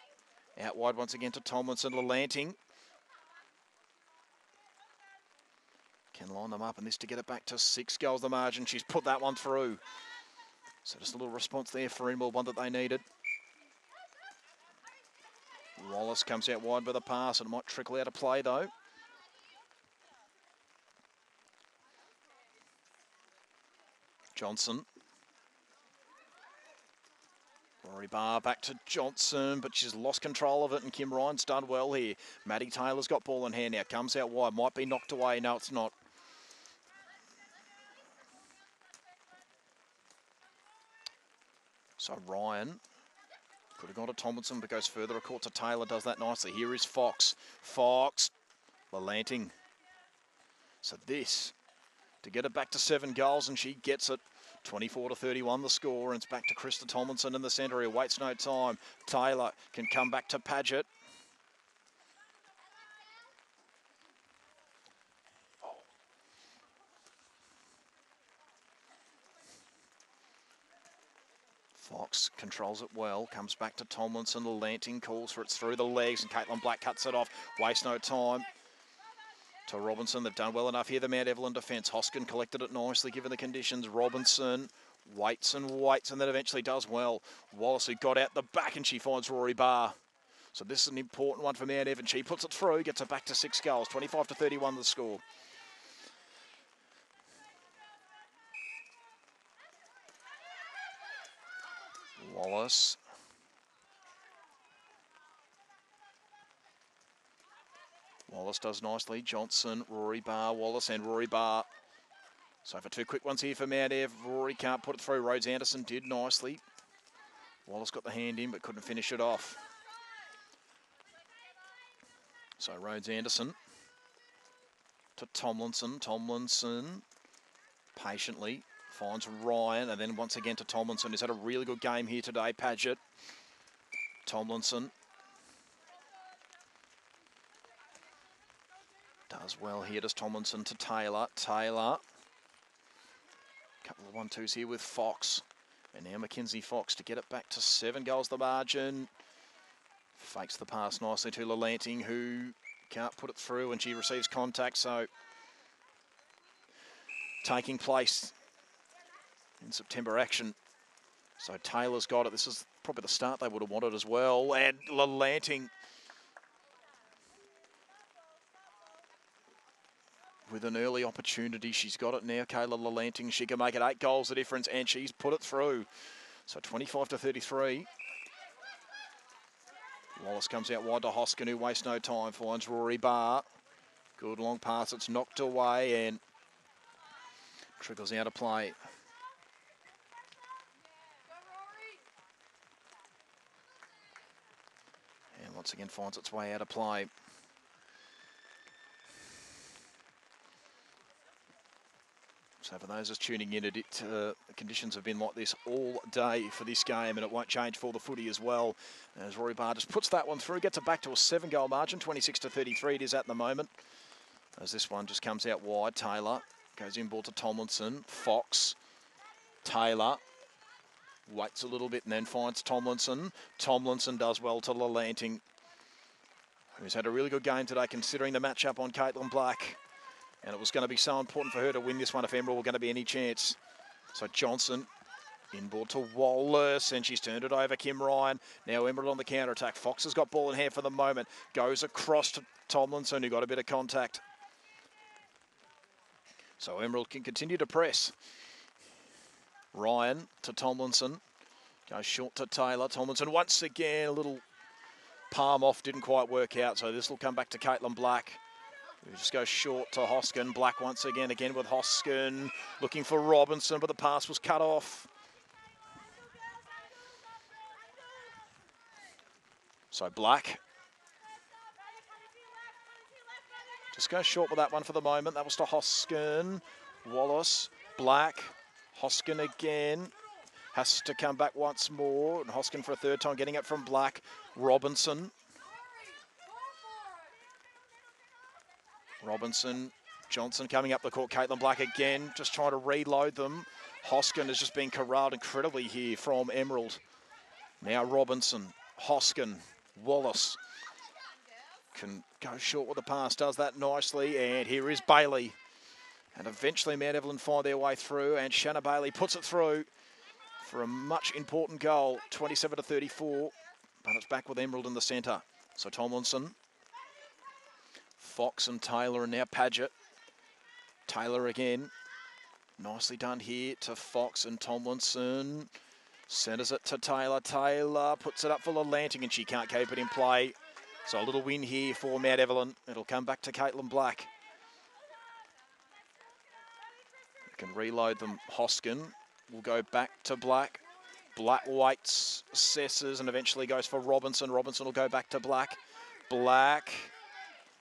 Out wide once again to Tomlinson. Lalanting can line them up, and this to get it back to 6 goals the margin. She's put that one through. So just a little response there for Inwell, one that they needed. Wallace comes out wide with a pass, and it might trickle out of play though. Johnson. Rory Barr back to Johnson, but she's lost control of it, and Kim Ryan's done well here. Maddie Taylor's got ball in hand now. Comes out wide. Might be knocked away. No, it's not. So Ryan could have gone to Tomlinson, but goes further. A court to Taylor. Does that nicely. Here is Fox. Fox. Lalanting. So this, to get it back to 7 goals, and she gets it. 24-31 the score, and it's back to Krista Tomlinson in the centre. He waits no time. Taylor can come back to Padgett. Fox controls it well, comes back to Tomlinson. Lalanting calls for it through the legs, and Caitlin Black cuts it off. Waste no time. To Robinson, they've done well enough here, the Mount Evelyn defence. Hoskin collected it nicely given the conditions. Robinson waits and waits, and then eventually does well. Wallace, who got out the back, and she finds Rory Barr. So this is an important one for Mount Evelyn. She puts it through, gets it back to 6 goals. 25-31 the score. Wallace. Wallace does nicely. Johnson, Rory Barr, Wallace and Rory Barr. So for 2 quick ones here for Mount Ev. Rory can't put it through. Rhodes Anderson did nicely. Wallace got the hand in but couldn't finish it off. So Rhodes Anderson to Tomlinson. Tomlinson patiently finds Ryan, and then once again to Tomlinson. He's had a really good game here today. Padgett. Tomlinson. Does well here, does Tomlinson to Taylor. Taylor. Couple of 1-2s here with Fox. And now Mackenzie Fox to get it back to 7 goals the margin. Fakes the pass nicely to Lalanting, who can't put it through, and she receives contact. So taking place in September action. So Taylor's got it. This is probably the start they would have wanted as well. And Lalanting with an early opportunity. She's got it now, Kayla Lalanting. She can make it 8 goals the difference, and she's put it through. So 25-33. Wallace comes out wide to Hoskin, who wastes no time, finds Rory Barr. Good long pass, it's knocked away and trickles out of play. And once again finds its way out of play. So for those just tuning in, the conditions have been like this all day for this game, and it won't change for the footy as well. As Rory Barr just puts that one through, gets it back to a 7-goal margin, 26-33 it is at the moment. As this one just comes out wide, Taylor goes in ball to Tomlinson, Fox, Taylor, waits a little bit and then finds Tomlinson. Tomlinson does well to Lalanting, who's had a really good game today considering the matchup on Caitlin Black. And it was going to be so important for her to win this one if Emerald were going to be any chance. So Johnson inboard to Wallace, and she's turned it over, Kim Ryan. Now Emerald on the counter-attack. Fox has got ball in hand for the moment. Goes across to Tomlinson, who got a bit of contact. So Emerald can continue to press. Ryan to Tomlinson. Goes short to Taylor. Tomlinson once again, a little palm off, didn't quite work out. So this will come back to Caitlin Black. We just go short to Hoskin. Black once again with Hoskin. Looking for Robinson, but the pass was cut off. So Black. Just go short with that one for the moment. That was to Hoskin. Wallace. Black. Hoskin again. Has to come back once more. And Hoskin for a third time, getting it from Black. Robinson. Robinson, Johnson coming up the court. Caitlin Black again, just trying to reload them. Hoskin has just been corralled incredibly here from Emerald. Now Robinson, Hoskin, Wallace can go short with the pass, does that nicely. And here is Bailey. And eventually Mount Evelyn find their way through, and Shanna Bailey puts it through for a much important goal, 27-34. But it's back with Emerald in the centre. So Tomlinson. Fox and Taylor, and now Paget. Taylor again. Nicely done here to Fox and Tomlinson. Centres it to Taylor. Taylor puts it up for Lalanting, and she can't keep it in play. So a little win here for Mount Evelyn. It'll come back to Caitlin Black. Can reload them. Hoskin will go back to Black. Black waits, assesses, and eventually goes for Robinson. Robinson will go back to Black. Black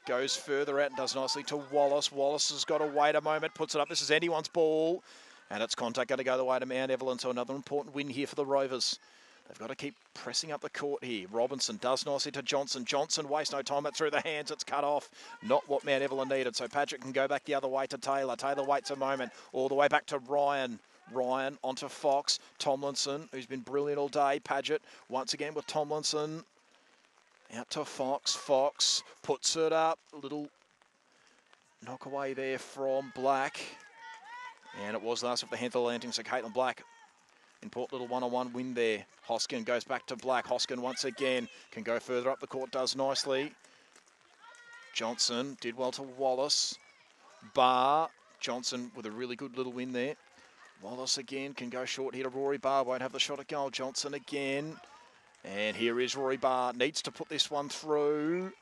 goes further out and does nicely to Wallace. Wallace has got to wait a moment, puts it up. This is anyone's ball. And it's contact going to go the way to Mount Evelyn. So another important win here for the Rovers. They've got to keep pressing up the court here. Robinson does nicely to Johnson. Johnson wastes no time. It's through the hands. It's cut off. Not what Mount Evelyn needed. So Patrick can go back the other way to Taylor. Taylor waits a moment. All the way back to Ryan. Ryan onto Fox. Tomlinson, who's been brilliant all day. Paget once again with Tomlinson. Out to Fox. Fox puts it up. A little knock away there from Black. And it was last of the hand for Lalanting. So Caitlin Black, important little one-on-one win there. Hoskin goes back to Black. Hoskin once again can go further up the court. Does nicely. Johnson did well to Wallace. Barr. Johnson with a really good little win there. Wallace again can go short here to Rory Barr. Won't have the shot at goal. Johnson again. And here is Rory Barr. Needs to put this one through.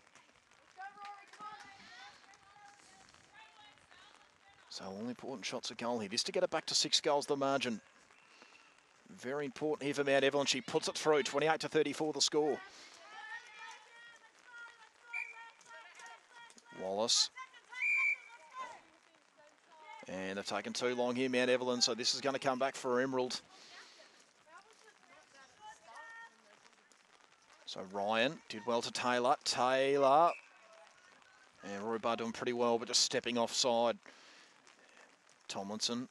So all important shots at goal here. This to get it back to 6 goals the margin. Very important here for Mount Evelyn. She puts it through. 28-34 the score. Wallace. And they've taken too long here, Mount Evelyn. So this is going to come back for Emerald. So Ryan did well to Taylor. Taylor And Rory Barr doing pretty well, but just stepping offside. Tomlinson.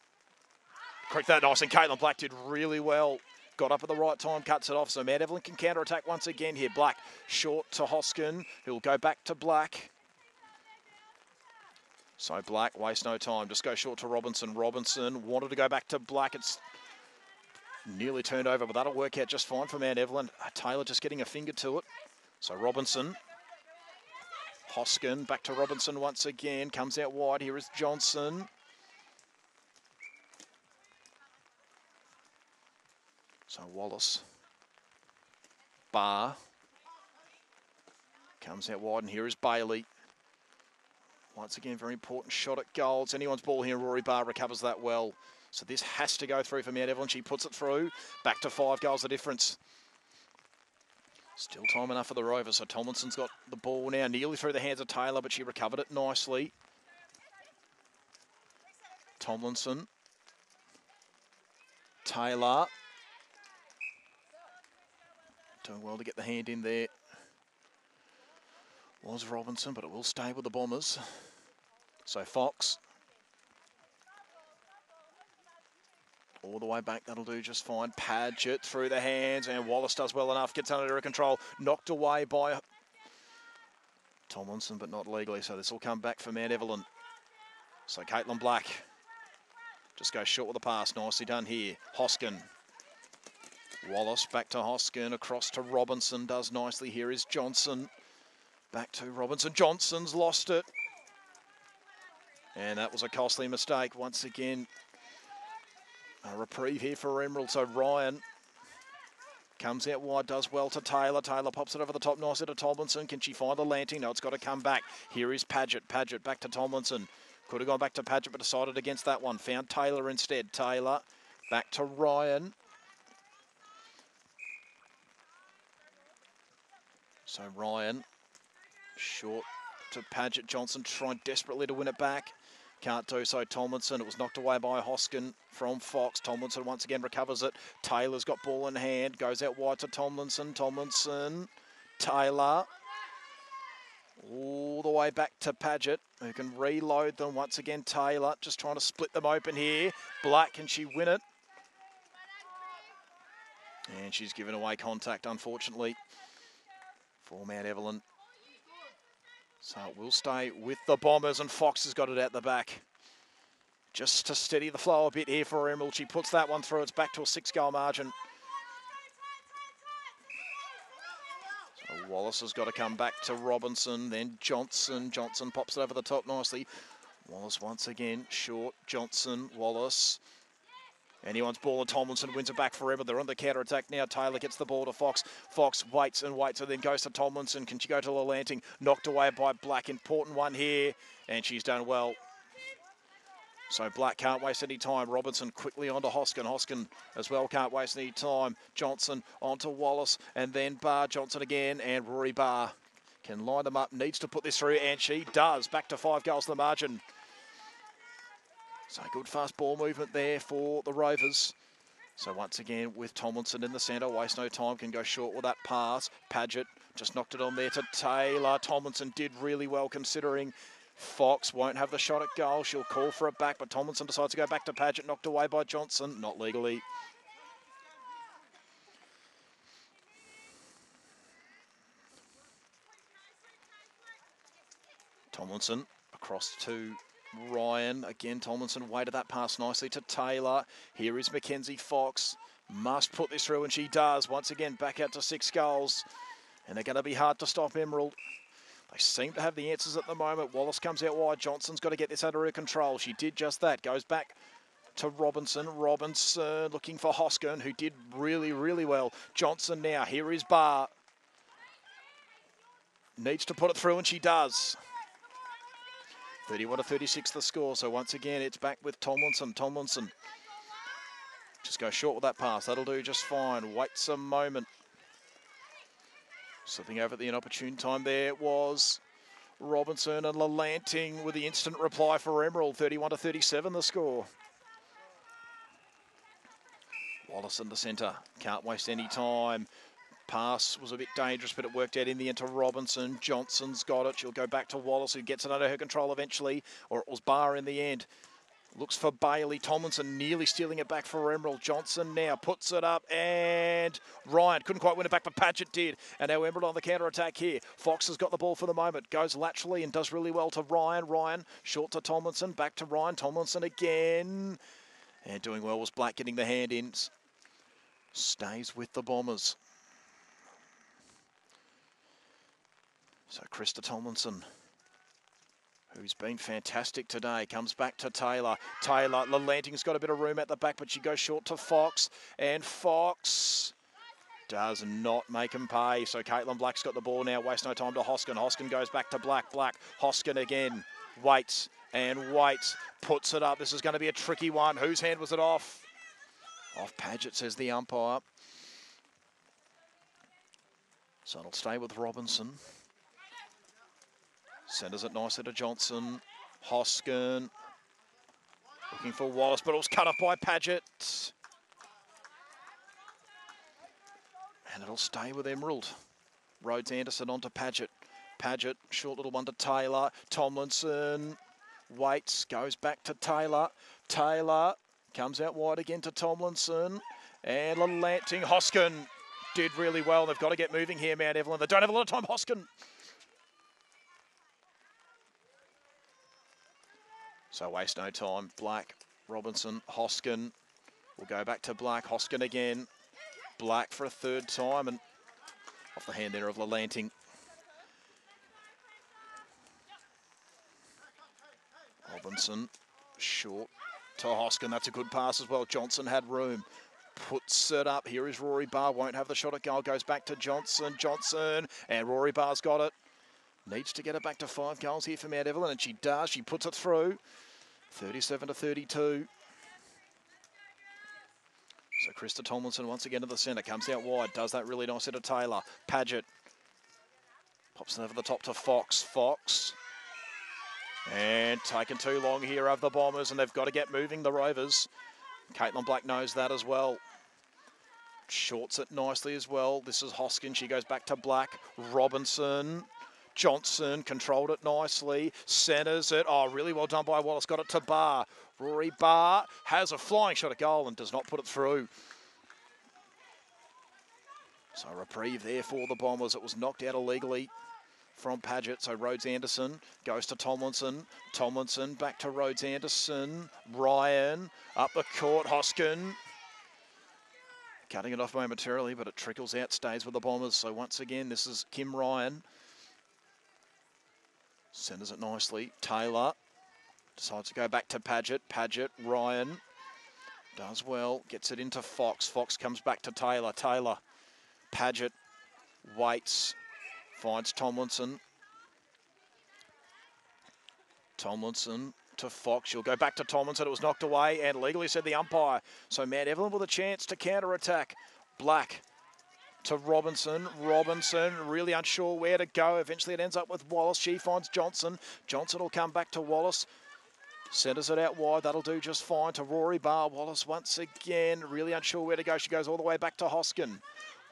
Correct that nice, and Caitlin Black did really well. Got up at the right time, cuts it off, so Mount Evelyn can counter-attack once again here. Black short to Hoskin, who'll go back to Black. So Black, waste no time, just go short to Robinson. Robinson wanted to go back to Black. It's nearly turned over, but that'll work out just fine for Mount Evelyn. Taylor just getting a finger to it. So Robinson. Hoskin, back to Robinson once again. Comes out wide. Here is Johnson. So Wallace. Barr. Comes out wide, and here is Bailey. Once again, very important shot at goal. It's anyone's ball here. Rory Barr recovers that well. So this has to go through for Mount Evelyn. She puts it through. Back to 5 goals the difference. Still time enough for the Rovers. So Tomlinson's got the ball now, nearly through the hands of Taylor, but she recovered it nicely. Tomlinson. Taylor. Doing well to get the hand in there. Was Robinson, but it will stay with the Bombers. So Fox. All the way back, that'll do just fine. Padgett through the hands, and Wallace does well enough, gets under control. Knocked away by Tomlinson, but not legally, so this will come back for Mount Evelyn. So Caitlin Black just goes short with the pass. Nicely done here. Hoskin. Wallace back to Hoskin, across to Robinson, does nicely. Here is Johnson. Back to Robinson. Johnson's lost it. And that was a costly mistake. Once again, a reprieve here for Emerald. So Ryan comes out wide, does well to Taylor. Taylor pops it over the top nicely to Tomlinson. Can she find the landing? No, it's got to come back. Here is Padgett. Padgett back to Tomlinson. Could have gone back to Padgett, but decided against that one. Found Taylor instead. Taylor back to Ryan. So Ryan short to Padgett. Johnson trying desperately to win it back. Can't do so. Tomlinson. It was knocked away by Hoskin from Fox. Tomlinson once again recovers it. Taylor's got ball in hand. Goes out wide to Tomlinson. Tomlinson. Taylor. All the way back to Padgett, who can reload them. Once again, Taylor just trying to split them open here. Black, can she win it? And she's given away contact, unfortunately, for Mount Evelyn. So it will stay with the Bombers, and Fox has got it out the back. Just to steady the flow a bit here for Emerald. She puts that one through. It's back to a 6-goal margin. So Wallace has got to come back to Robinson, then Johnson. Johnson pops it over the top nicely. Wallace once again, short. Johnson, Wallace. Anyone's ball, and Tomlinson wins it back for Emerald. They're on the counter-attack now. Taylor gets the ball to Fox. Fox waits and waits, and then goes to Tomlinson. Can she go to the landing? Knocked away by Black. Important one here, and she's done well. So Black can't waste any time. Robinson quickly onto Hoskin. Hoskin as well can't waste any time. Johnson onto Wallace, and then Barr. Johnson again, and Rory Barr can line them up. Needs to put this through, and she does. Back to 5 goals to the margin. So good fast ball movement there for the Rovers. So once again with Tomlinson in the centre, waste no time, can go short with that pass. Padgett just knocked it on there to Taylor. Tomlinson did really well considering Fox won't have the shot at goal. She'll call for it back, but Tomlinson decides to go back to Padgett, knocked away by Johnson, not legally. Tomlinson across to Ryan. Again, Tomlinson weighted that pass nicely to Taylor. Here is Mackenzie Fox. Must put this through, and she does. Once again, back out to 6 goals. And they're going to be hard to stop Emerald. They seem to have the answers at the moment. Wallace comes out wide. Johnson's got to get this under her control. She did just that. Goes back to Robinson. Robinson looking for Hoskin, who did really, really well. Johnson now. Here is Barr. Needs to put it through, and she does. 31-36 the score. So once again, it's back with Tomlinson. Tomlinson just go short with that pass. That'll do just fine. Waits a moment. Slipping over at the inopportune time there was Robinson, and Lalanting with the instant reply for Emerald. 31-37 the score. Wallace in the centre. Can't waste any time. Pass was a bit dangerous, but it worked out in the end to Robinson. Johnson's got it. She'll go back to Wallace, who gets it under her control eventually, or it was Barr in the end. Looks for Bailey. Tomlinson nearly stealing it back for Emerald. Johnson now puts it up, and Ryan couldn't quite win it back, but Paget did. And now Emerald on the counter-attack here. Fox has got the ball for the moment. Goes laterally and does really well to Ryan. Ryan short to Tomlinson. Back to Ryan. Tomlinson again. And doing well was Black, getting the hand in. Stays with the Bombers. So Krista Tomlinson, who's been fantastic today, comes back to Taylor. Taylor, Lalanting's got a bit of room at the back, but she goes short to Fox. And Fox does not make him pay. So Caitlin Black's got the ball now. Waste no time to Hoskin. Hoskin goes back to Black. Black, Hoskin again. Waits and waits. Puts it up. This is going to be a tricky one. Whose hand was it off? Off Paget, says the umpire. So it'll stay with Robinson. Centres it nicely to Johnson. Hoskin looking for Wallace, but it was cut off by Paget. And it'll stay with Emerald. Rhodes Anderson onto Paget. Paget, short little one to Taylor. Tomlinson waits, goes back to Taylor. Taylor comes out wide again to Tomlinson. And Lalanting. Hoskin did really well. They've got to get moving here, Mount Evelyn. They don't have a lot of time. Hoskin. So waste no time. Black, Robinson, Hoskin. We'll go back to Black. Hoskin again. Black for a third time, and off the hand there of Lalanting. Robinson short to Hoskin. That's a good pass as well. Johnson had room. Puts it up. Here is Rory Barr. Won't have the shot at goal. Goes back to Johnson. Johnson. And Rory Barr's got it. Needs to get it back to 5 goals here for Mount Evelyn, and she does. She puts it through. 37-32. So Krista Tomlinson once again to the centre. Comes out wide. Does that really nice to Taylor. Paget. Pops it over the top to Fox. Fox. And taken too long here of the Bombers, and they've got to get moving, the Rovers. Caitlin Black knows that as well. Shorts it nicely as well. This is Hoskin. She goes back to Black. Robinson. Johnson controlled it nicely. Centres it. Oh, really well done by Wallace. Got it to Barr. Rory Barr has a flying shot at goal and does not put it through. So a reprieve there for the Bombers. It was knocked out illegally from Paget. So Rhodes Anderson goes to Tomlinson. Tomlinson back to Rhodes Anderson. Ryan up the court. Hoskin cutting it off momentarily, but it trickles out, stays with the Bombers. So once again, this is Kim Ryan. Centres it nicely. Taylor decides to go back to Paget. Paget, Ryan does well. Gets it into Fox. Fox comes back to Taylor. Taylor, Paget waits. Finds Tomlinson. Tomlinson to Fox. She'll go back to Tomlinson. It was knocked away and legally, said the umpire. So Mount Evelyn with a chance to counter-attack. Black to Robinson. Robinson really unsure where to go. Eventually it ends up with Wallace. She finds Johnson. Johnson will come back to Wallace. Centres it out wide. That'll do just fine to Rory Barr. Wallace once again really unsure where to go. She goes all the way back to Hoskin.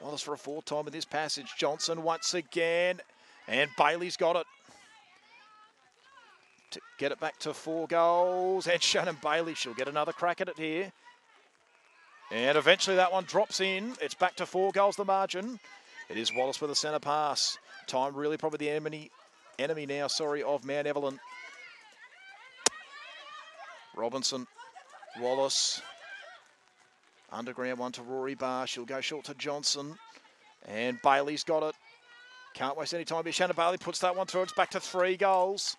Wallace for a 4th time in this passage. Johnson once again. And Bailey's got it. To get it back to 4 goals. And Shannon Bailey, she'll get another crack at it here. And eventually that one drops in. It's back to 4 goals the margin. It is Wallace with a centre pass. Time really probably the enemy now, of Mount Evelyn. Robinson, Wallace. Underground one to Rory Barr. She'll go short to Johnson. And Bailey's got it. Can't waste any time here. Shannon Bailey puts that one through. It's back to 3 goals.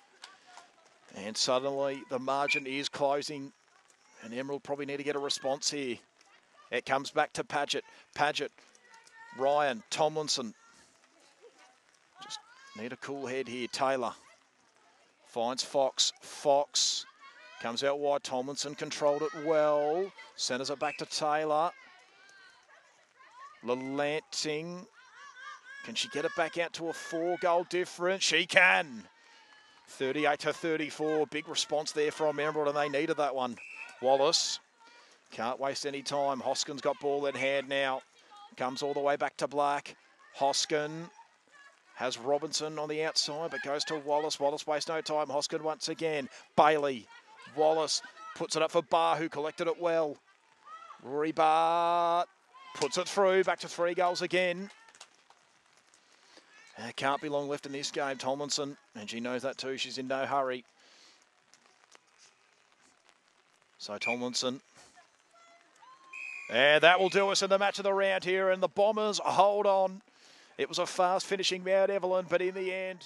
And suddenly the margin is closing. And Emerald probably need to get a response here. It comes back to Paget. Paget, Ryan, Tomlinson. Just need a cool head here. Taylor finds Fox. Fox comes out wide. Tomlinson controlled it well. Centres it back to Taylor. Lalanting. Can she get it back out to a 4-goal difference? She can. 38-34. Big response there from Emerald, and they needed that one. Wallace. Can't waste any time. Hoskin's got ball in hand now. Comes all the way back to Black. Hoskin has Robinson on the outside, but goes to Wallace. Wallace wastes no time. Hoskin once again. Bailey. Wallace puts it up for Barr, who collected it well. Rory Barr puts it through. Back to 3 goals again. There can't be long left in this game, Tomlinson. And she knows that too. She's in no hurry. So Tomlinson. And that will do us in the match of the round here. And the Bombers hold on. It was a fast finishing Mount Evelyn, but in the end,